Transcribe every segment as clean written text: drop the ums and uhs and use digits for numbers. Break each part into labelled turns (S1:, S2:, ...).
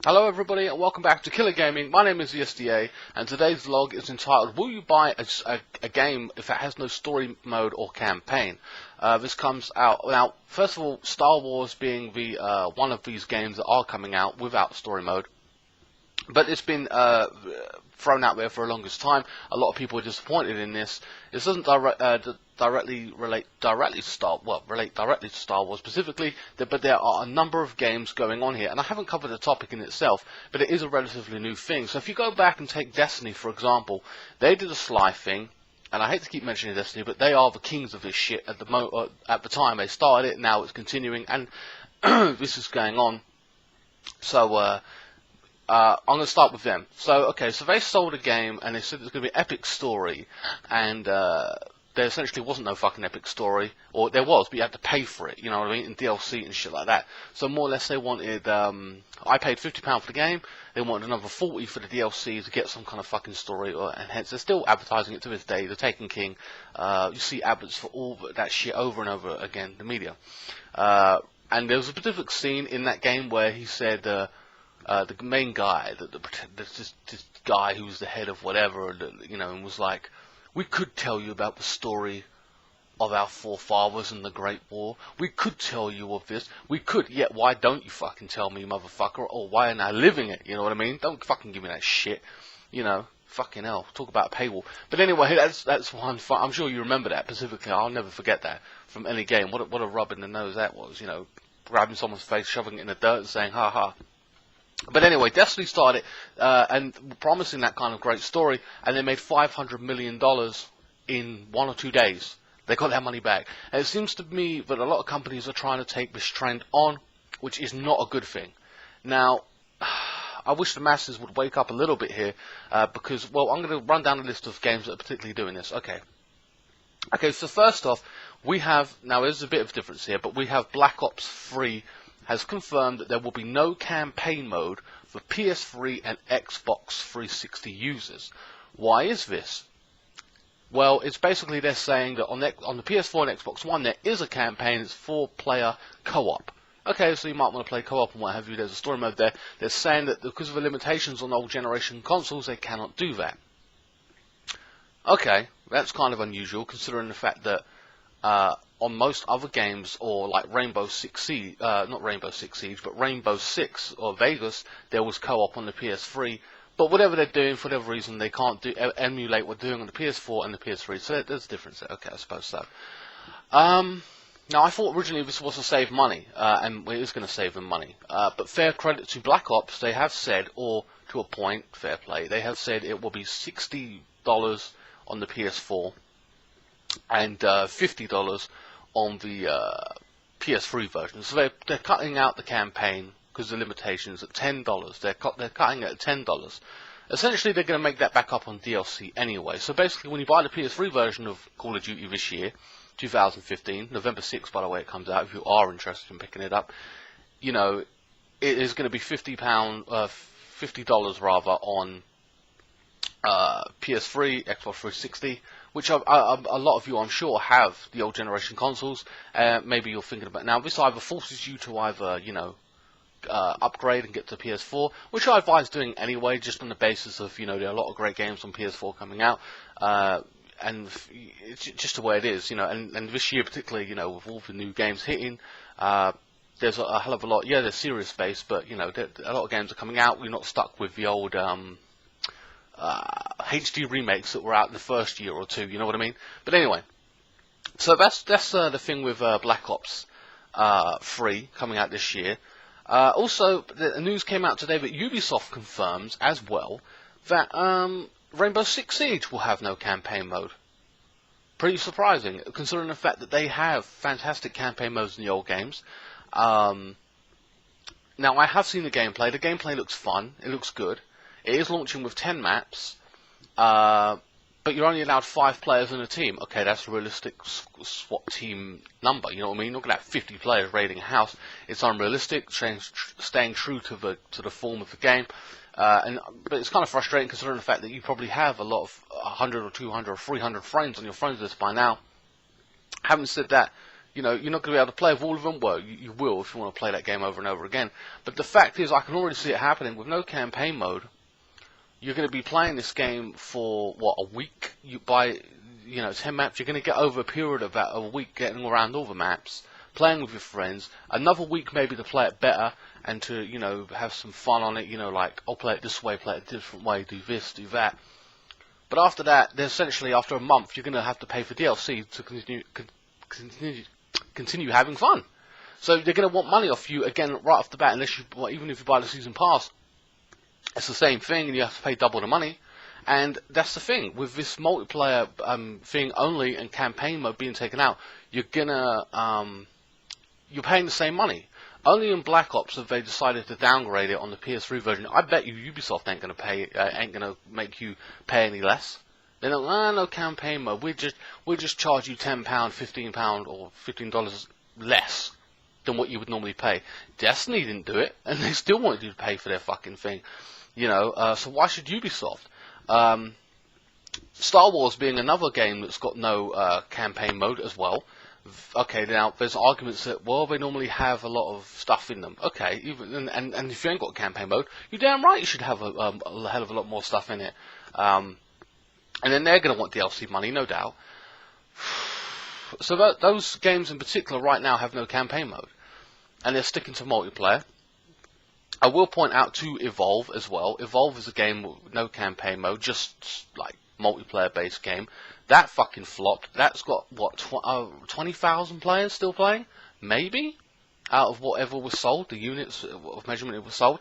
S1: Hello everybody and welcome back to Killer Gaming. My name is ESDA and today's vlog is entitled Will You Buy a Game If It Has No Story Mode or Campaign? This comes out, now first of all, Star Wars being the one of these games that are coming out without story mode. But it's been thrown out there for the longest time. A lot of people are disappointed in this. This doesn't relate directly to Star Wars specifically, but there are a number of games going on here, and I haven't covered the topic in itself, but it is a relatively new thing. So if you go back and take Destiny for example, they did a Sly thing, and I hate to keep mentioning Destiny, but they are the kings of this shit at the time they started it. Now it's continuing, and this is going on. So I'm going to start with them. So they sold a game and they said there's going to be an epic story, and there essentially wasn't no fucking epic story, or there was, but you had to pay for it, you know what I mean, and DLC and shit like that. So more or less they wanted, I paid £50 for the game, they wanted another 40 for the DLC to get some kind of fucking story, and hence they're still advertising it to this day. The Taken King, you see adverts for all that shit over and over again, the media. And there was a specific scene in that game where he said, the main guy, this guy who was the head of whatever, you know, and was like, we could tell you about the story of our forefathers and the Great War. We could tell you of this. We could. Yet why don't you fucking tell me, motherfucker? Or why am I living it? You know what I mean? Don't fucking give me that shit. You know, fucking hell. Talk about a paywall. But anyway, that's one. I'm sure you remember that specifically. I'll never forget that from any game. What a rub in the nose that was. You know, grabbing someone's face, shoving it in the dirt, and saying, ha ha. But anyway, Destiny started and promising that kind of great story, and they made $500 million in 1 or 2 days. They got their money back. And it seems to me that a lot of companies are trying to take this trend on, which is not a good thing. Now, I wish the masses would wake up a little bit here, because, well, I'm going to run down a list of games that are particularly doing this. Okay, so first off, we have, now there's a bit of a difference here, but we have Black Ops 3 has confirmed that there will be no campaign mode for PS3 and Xbox 360 users. Why is this? Well, it's basically they're saying that on the PS4 and Xbox One there is a campaign. It's 4-player co-op. Okay, so you might want to play co-op and what have you. There's a story mode there. They're saying that because of the limitations on old generation consoles, they cannot do that. Okay, that's kind of unusual considering the fact that on most other games, or like Rainbow Six Siege, not Rainbow Six Siege, but Rainbow Six or Vegas, there was co-op on the PS3. But whatever they're doing, for whatever reason, they can't emulate what they're doing on the PS4 and the PS3. So there's a difference there. Okay, I suppose so. Now, I thought originally this was to save money, and it is going to save them money. But fair credit to Black Ops, they have said, or to a point, fair play, they have said it will be $60 on the PS4 and $50 on the PS3 version. So they're cutting out the campaign because of the limitations at $10. They're cutting it at $10. Essentially, they're going to make that back up on DLC anyway. So basically, when you buy the PS3 version of Call of Duty this year, 2015, November 6th, by the way, it comes out. If you are interested in picking it up, you know, it is going to be $50 rather on PS3, Xbox 360, which a lot of you, I'm sure, have the old generation consoles. Maybe you're thinking about now. This either forces you to either, you know, upgrade and get to PS4, which I advise doing anyway, just on the basis of, you know, there are a lot of great games on PS4 coming out, and it's just the way it is, you know. And this year particularly, you know, with all the new games hitting, there's a hell of a lot. Yeah, they're serious based, but you know, a lot of games are coming out. We're not stuck with the old HD remakes that were out in the first year or two, you know what I mean? But anyway, so that's the thing with Black Ops 3 coming out this year. Also, the news came out today that Ubisoft confirms as well that Rainbow Six Siege will have no campaign mode. Pretty surprising, considering the fact that they have fantastic campaign modes in the old games. Now, I have seen the gameplay. The gameplay looks fun. It looks good. It is launching with 10 maps, but you're only allowed 5 players in a team. Okay, that's a realistic SWAT team number, you know what I mean? You're not going to have 50 players raiding a house. It's unrealistic, staying true to the form of the game. But it's kind of frustrating considering the fact that you probably have a lot of 100 or 200 or 300 friends on your friends list by now. Having said that, You know, you're not going to be able to play with all of them. Well, you will if you want to play that game over and over again. But the fact is, I can already see it happening with no campaign mode. You're going to be playing this game for what, a week? You buy, 10 maps. You're going to get over a period of about a week getting around all the maps, playing with your friends. Another week maybe to play it better and to have some fun on it. Like, I'll play it this way, play it a different way, do this, do that. But after that, then essentially after a month, you're going to have to pay for DLC to continue having fun. So they're going to want money off you again right off the bat, unless even if you buy the season pass. It's the same thing, and you have to pay double the money. And that's the thing with this multiplayer thing only and campaign mode being taken out. You're paying the same money. Only in Black Ops have they decided to downgrade it on the PS3 version. I bet you Ubisoft ain't gonna make you pay any less. They're not, no campaign mode. We'll just charge you £10, £15, or $15 less than what you would normally pay. Destiny didn't do it, and they still wanted you to pay for their fucking thing. So why should Ubisoft? Star Wars being another game that's got no campaign mode as well. Okay, now there's arguments that they normally have a lot of stuff in them. Okay, and if you ain't got campaign mode, you're damn right you should have a hell of a lot more stuff in it. And then they're going to want DLC money, no doubt. So those games in particular right now have no campaign mode, and they're sticking to multiplayer. I will point out to Evolve as well. Evolve is a game with no campaign mode, just like multiplayer-based game. That fucking flopped. That's got, 20,000 players still playing? Maybe? Out of whatever was sold, the units of measurement it was sold.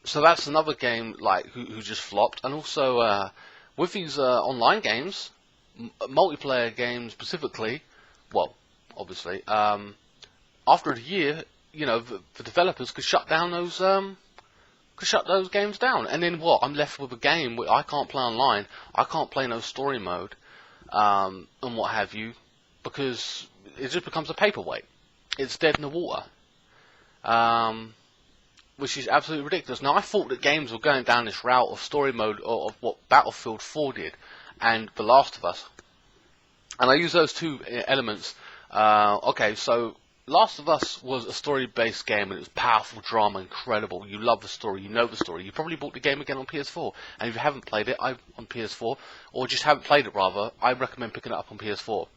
S1: So that's another game who just flopped. And also, with these online games, multiplayer games specifically, obviously, after a year, the developers could shut down those games down, and then what? I'm left with a game where I can't play online, I can't play no story mode, and what have you, because it just becomes a paperweight. It's dead in the water, which is absolutely ridiculous. Now, I thought that games were going down this route of story mode, or of what Battlefield 4 did, and The Last of Us, and I use those two elements. Okay, so Last of Us was a story-based game, and it was powerful drama, incredible. You love the story, you know the story. You probably bought the game again on PS4, and if you haven't played it on PS4, or just haven't played it rather, I recommend picking it up on PS4.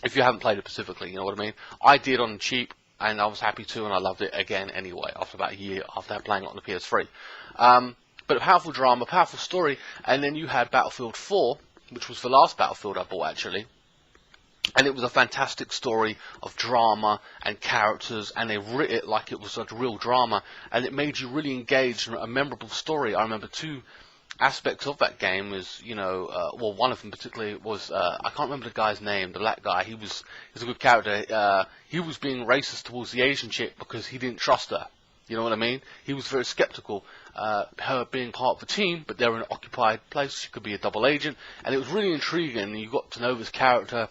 S1: If you haven't played it specifically, you know what I mean? I did on cheap, and I was happy to, and I loved it again anyway, after about a year after playing it on the PS3. But powerful drama, powerful story, and then you had Battlefield 4, which was the last Battlefield I bought actually. And it was a fantastic story of drama and characters, and they writ it like it was a real drama, and it made you really engaged in a memorable story. I remember two aspects of that game is, one of them particularly was, I can't remember the guy's name, the black guy. He was a good character. He was being racist towards the Asian chick because he didn't trust her. You know what I mean? He was very skeptical, her being part of the team, but they're in an occupied place. She could be a double agent, and it was really intriguing, and you got to know this character.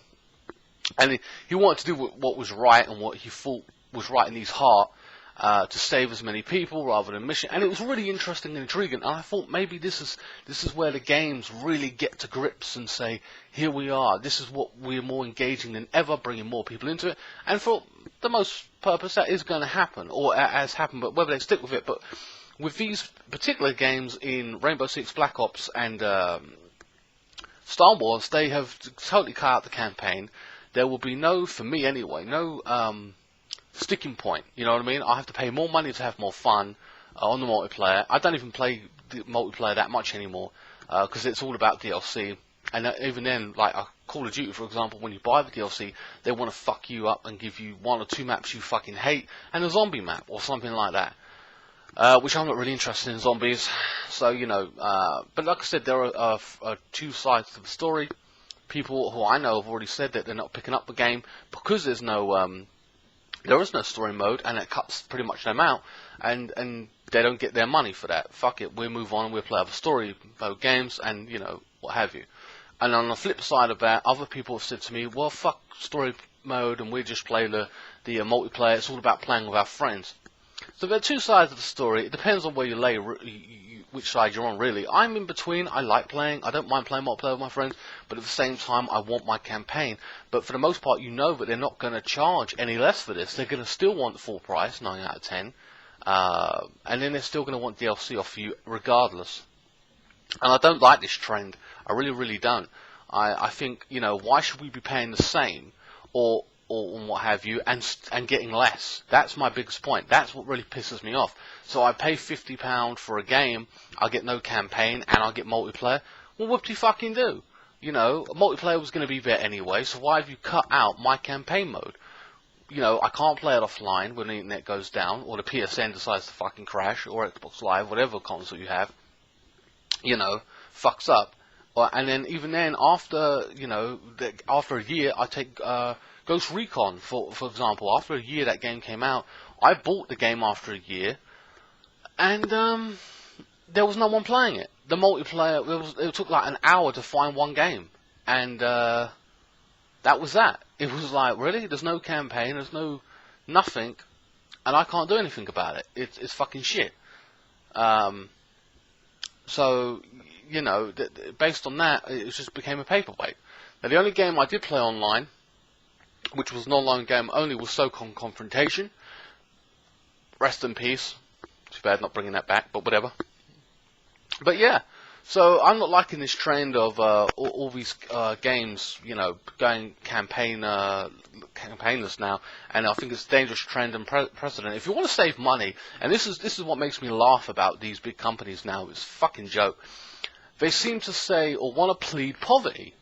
S1: And he wanted to do what was right and what he thought was right in his heart, to save as many people rather than mission. And it was really interesting and intriguing. And I thought maybe this is where the games really get to grips and say, here we are. This is what we're more engaging than ever, bringing more people into it. And for the most purpose, that is going to happen, or has happened. But whether they stick with it, but with these particular games in Rainbow Six, Black Ops, and Star Wars, they have totally cut out the campaign. There will be for me anyway, no sticking point, you know what I mean? I have to pay more money to have more fun on the multiplayer. I don't even play the multiplayer that much anymore, because it's all about DLC. And even then, like Call of Duty, for example, when you buy the DLC, they want to fuck you up and give you 1 or 2 maps you fucking hate, and a zombie map, or something like that. Which I'm not really interested in zombies, so, but like I said, there are two sides to the story. People who I know have already said that they're not picking up the game because there is no story mode, and it cuts pretty much them out, and they don't get their money for that. Fuck it, we'll move on, we'll play other story mode games, and what have you. And on the flip side of that, other people have said to me, well, fuck story mode, and we just play the multiplayer. It's all about playing with our friends. So there are two sides of the story. It depends on where you lay which side you're on, really. I'm in between. I like playing. I don't mind playing multiplayer with my friends, but at the same time, I want my campaign. But for the most part, you know that they're not going to charge any less for this. They're going to still want full price, 9 out of 10. And then they're still going to want DLC off you regardless. And I don't like this trend. I really, really don't. I think, you know, why should we be paying the same or what have you, and getting less? That's my biggest point. That's what really pisses me off. So I pay £50 for a game, I'll get no campaign, and I'll get multiplayer. Well, what do you fucking do? You know, multiplayer was going to be there anyway, so why have you cut out my campaign mode? You know, I can't play it offline when the internet goes down, or the PSN decides to fucking crash, or Xbox Live, whatever console you have, you know, fucks up. And then even then, after, you know, after a year, I take Ghost Recon, for example. After a year that game came out, I bought the game after a year, and there was no one playing it. The multiplayer, it took like an hour to find one game, and that was that. It was like, really? There's no campaign, there's no nothing, and I can't do anything about it. It's fucking shit. So, you know, based on that, it just became a paperweight. Now, the only game I did play online, which was an online game only, was SOCOM Confrontation. Rest in peace. Too bad not bringing that back, but whatever. But yeah, so I'm not liking this trend of all these games, you know, going campaignless now, and I think it's a dangerous trend and precedent. If you want to save money, and this is what makes me laugh about these big companies now, it's a fucking joke. They seem to say or want to plead poverty.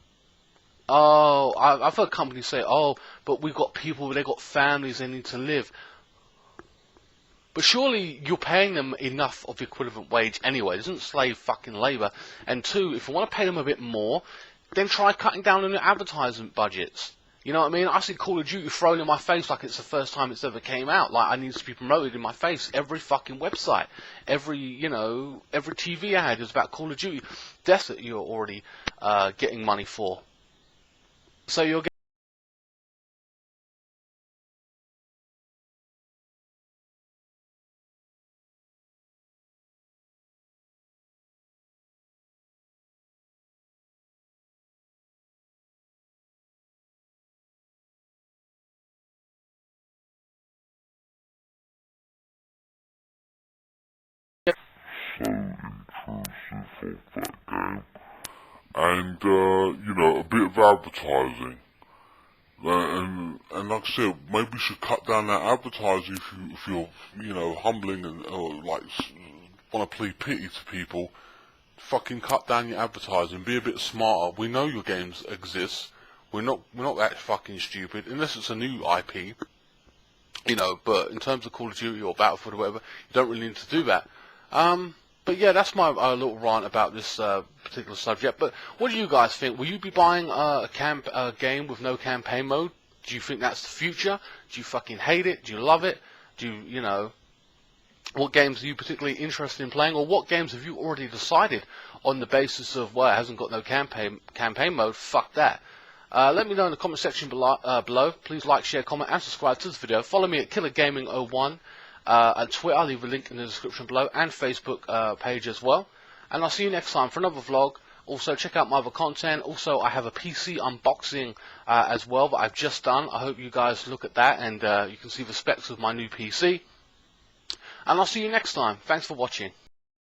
S1: Oh, I've heard companies say, oh, but we've got people, they've got families, they need to live. But surely you're paying them enough of the equivalent wage anyway. It isn't slave fucking labour. And two, if you want to pay them a bit more, then try cutting down on your advertisement budgets. You know what I mean? I see Call of Duty thrown in my face like it's the first time it's ever came out. Like, I need to be promoted in my face. Every fucking website, every TV ad is about Call of Duty. Death that you're already getting money for. So you're
S2: so intrusive of that game. And, you know, a bit of advertising. And like I said, maybe you should cut down that advertising if you're, you know, humbling and, like, want to plead pity to people. Fucking cut down your advertising, be a bit smarter. We know your games exist. We're not that fucking stupid, unless it's a new IP. You know, but in terms of Call of Duty or Battlefield or whatever, you don't really need to do that. But yeah, that's my little rant about this particular subject. But what do you guys think? Will you be buying a game with no campaign mode? Do you think that's the future? Do you fucking hate it? Do you love it? You know, what games are you particularly interested in playing? Or what games have you already decided on the basis of, well, it hasn't got no campaign mode, fuck that. Let me know in the comment section below. Please like, share, comment, and subscribe to this video. Follow me at KillerGaming01 at Twitter. I'll leave a link in the description below, and Facebook page as well. And I'll see you next time for another vlog. Also, check out my other content. Also, I have a PC unboxing as well that I've just done. I hope you guys look at that, and you can see the specs of my new PC. And I'll see you next time. Thanks for watching.